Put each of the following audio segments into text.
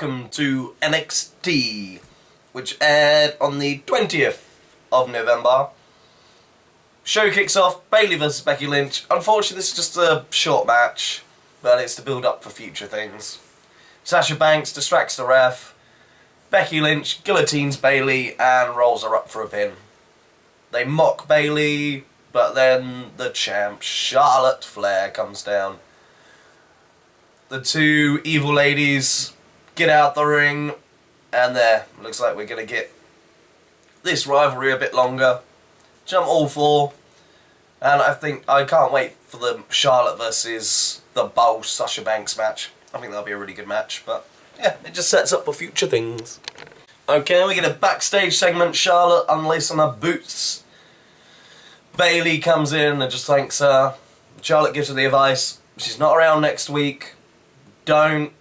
welcome to NXT, which aired on the 20th of November. Show kicks off, Bayley vs Becky Lynch. Unfortunately, this is just a short match, but it's to build up for future things. Sasha Banks distracts the ref. Becky Lynch guillotines Bayley and rolls her up for a pin. They mock Bayley, but then the champ, Charlotte Flair, comes down. The two evil ladies get out the ring, and there, looks like we're going to get this rivalry a bit longer. Jump all four, and I can't wait for the Charlotte versus the Boss Sasha Banks match. I think that'll be a really good match, but yeah, it just sets up for future things. Okay, we get a backstage segment. Charlotte unlacing her boots. Bayley comes in and just thanks her. Charlotte gives her the advice, she's not around next week. Don't.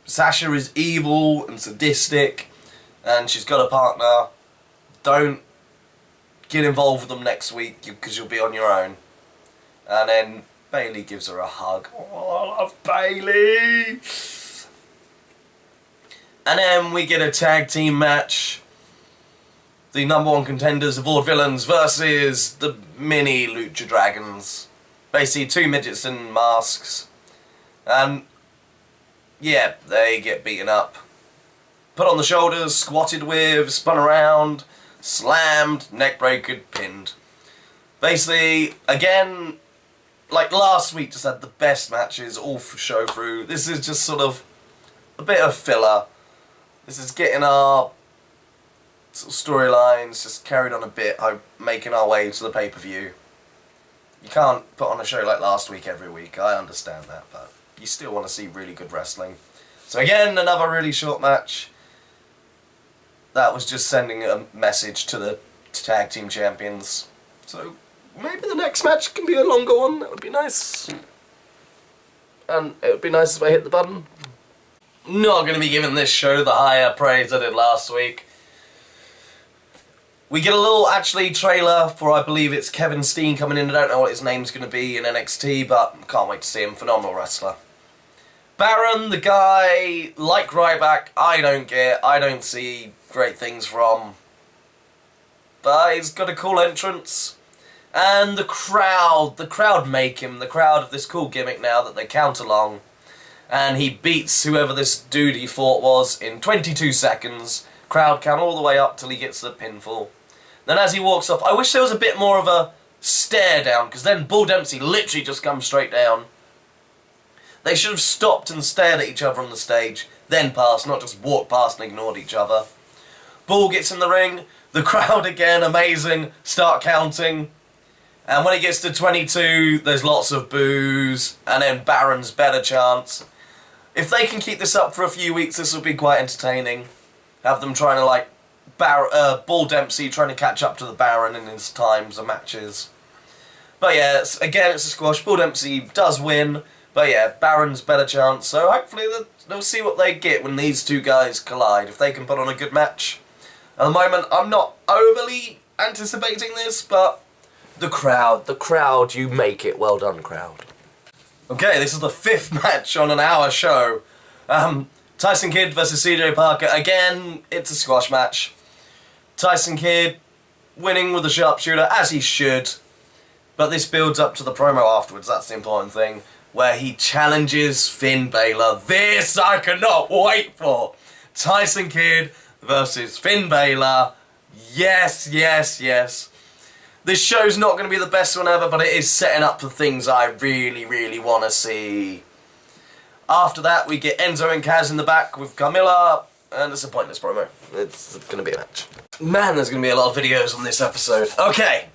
Sasha is evil and sadistic, and she's got a partner. Don't get involved with them next week because you'll be on your own. And then Bayley gives her a hug. Oh, I love Bayley. And then we get a tag team match. The number one contenders, the Vaudevillains versus the mini Lucha Dragons. Basically, two midgets in masks. And yeah, they get beaten up. Put on the shoulders, squatted with, spun around, slammed, neckbreaker, pinned. Basically, again, like last week, just had the best matches all for show through. This is just sort of a bit of filler. This is getting our sort of storylines just carried on a bit, making our way to the pay-per-view. You can't put on a show like last week every week, I understand that, but you still want to see really good wrestling. So again, another really short match. That was just sending a message to the tag team champions. So maybe the next match can be a longer one, that would be nice. And it would be nice if I hit the button. Not going to be giving this show the higher praise I did last week. We get a little, actually, trailer for, I believe it's Kevin Steen coming in. I don't know what his name's going to be in NXT, but can't wait to see him. Phenomenal wrestler. Baron, the guy, like Ryback, I don't see great things from. But he's got a cool entrance. And the crowd make him the crowd of this cool gimmick now that they count along. And he beats whoever this dude he fought was in 22 seconds. Crowd count all the way up till he gets the pinfall. Then as he walks off, I wish there was a bit more of a stare down, because then Bull Dempsey literally just comes straight down. They should have stopped and stared at each other on the stage, then passed, not just walked past and ignored each other. Bull gets in the ring, the crowd again, amazing, start counting. And when it gets to 22, there's lots of boos, and then Baron's better chance. If they can keep this up for a few weeks, this will be quite entertaining. Have them trying to, like, Bull Dempsey trying to catch up to the Baron in his times and matches. But yeah, again, it's a squash. Bull Dempsey does win. But yeah, Baron's better chance, so hopefully they'll see what they get when these two guys collide, if they can put on a good match. At the moment, I'm not overly anticipating this, but the crowd, you make it. Well done, crowd. Okay, this is the 5th match on an hour show. Tyson Kidd versus CJ Parker. Again, it's a squash match. Tyson Kidd winning with a sharpshooter, as he should. But this builds up to the promo afterwards, that's the important thing, where he challenges Finn Balor. This I cannot wait for! Tyson Kidd versus Finn Balor. Yes, yes, yes. This show's not going to be the best one ever, but it is setting up for things I really, really want to see. After that, we get Enzo and Kaz in the back with Carmilla, and it's a pointless promo. It's going to be a match. Man, there's going to be a lot of videos on this episode. Okay.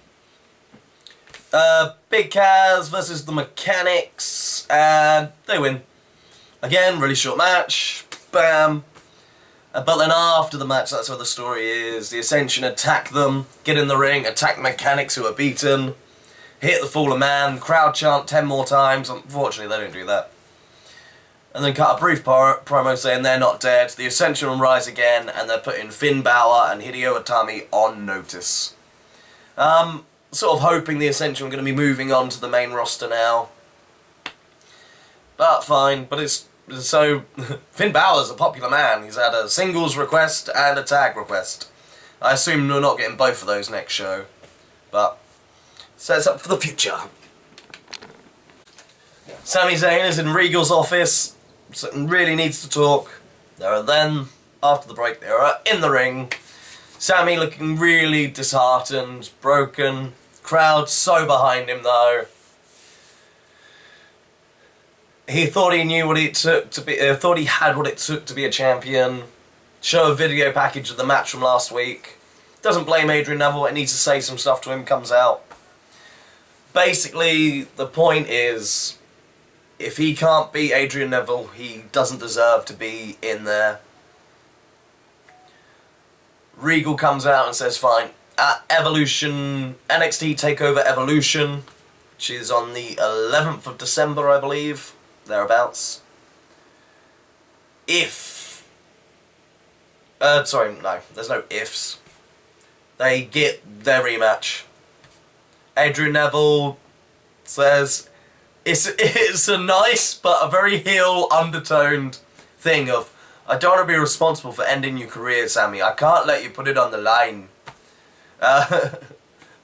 Big Kaz versus the Mechanics, and they win. Again, really short match. Bam. But then after the match, that's where the story is. The Ascension attack them, get in the ring, attack the Mechanics who are beaten, hit the Fallen Man, crowd chant 10 more times. Unfortunately, they don't do that. And then cut a brief promo saying they're not dead. The Ascension will rise again, and they're putting Finn Balor and Hideo Itami on notice. Sort of hoping the Ascension are going to be moving on to the main roster now. But fine, but it's So, Finn Balor's a popular man. He's had a singles request and a tag request. I assume we're not getting both of those next show. But, sets up for the future. Sami Zayn is in Regal's office. Really needs to talk. Then, after the break, they are in the ring. Sami looking really disheartened, broken. Crowd so behind him though. He thought he knew what it took to be. Thought he had what it took to be a champion. Show a video package of the match from last week. Doesn't blame Adrian Neville. It needs to say some stuff to him. Comes out. Basically, the point is, if he can't beat Adrian Neville, he doesn't deserve to be in there. Regal comes out and says, fine. At Evolution, NXT TakeOver Evolution, which is on the 11th of December, I believe, thereabouts. Sorry, no, there's no ifs. They get their rematch. Adrian Neville says, it's a nice but a very heel undertoned thing of, I don't want to be responsible for ending your career, Sami. I can't let you put it on the line.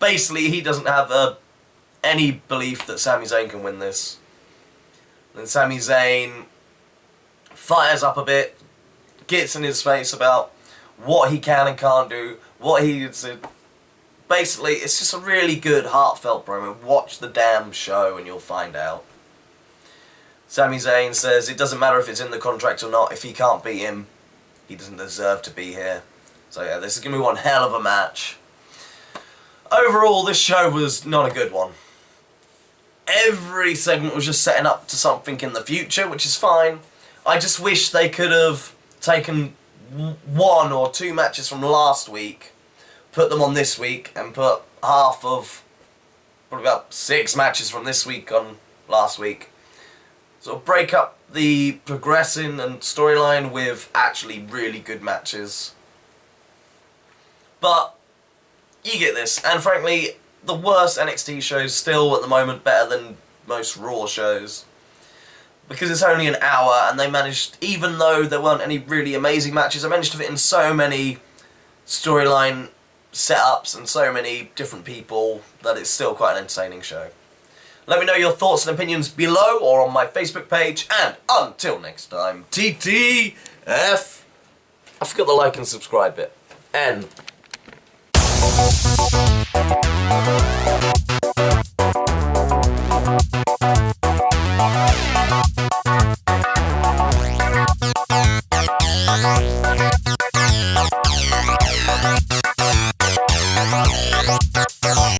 Basically, he doesn't have any belief that Sami Zayn can win this. Then Sami Zayn fires up a bit, gets in his face about what he can and can't do, what he... Basically, it's just a really good, heartfelt promo. Watch the damn show and you'll find out. Sami Zayn says it doesn't matter if it's in the contract or not. If he can't beat him, he doesn't deserve to be here. So yeah, this is going to be one hell of a match. Overall, this show was not a good one. Every segment was just setting up to something in the future, which is fine. I just wish they could have taken 1 or 2 matches from last week, put them on this week, and put half of, probably about 6 matches from this week on last week. So break up the progressing and storyline with actually really good matches. But you get this, and frankly, the worst NXT shows still at the moment better than most Raw shows. Because it's only an hour, and they managed, even though there weren't any really amazing matches, they managed to fit in so many storyline setups and so many different people that it's still quite an entertaining show. Let me know your thoughts and opinions below or on my Facebook page, and until next time, TTF! I forgot the like and subscribe bit. And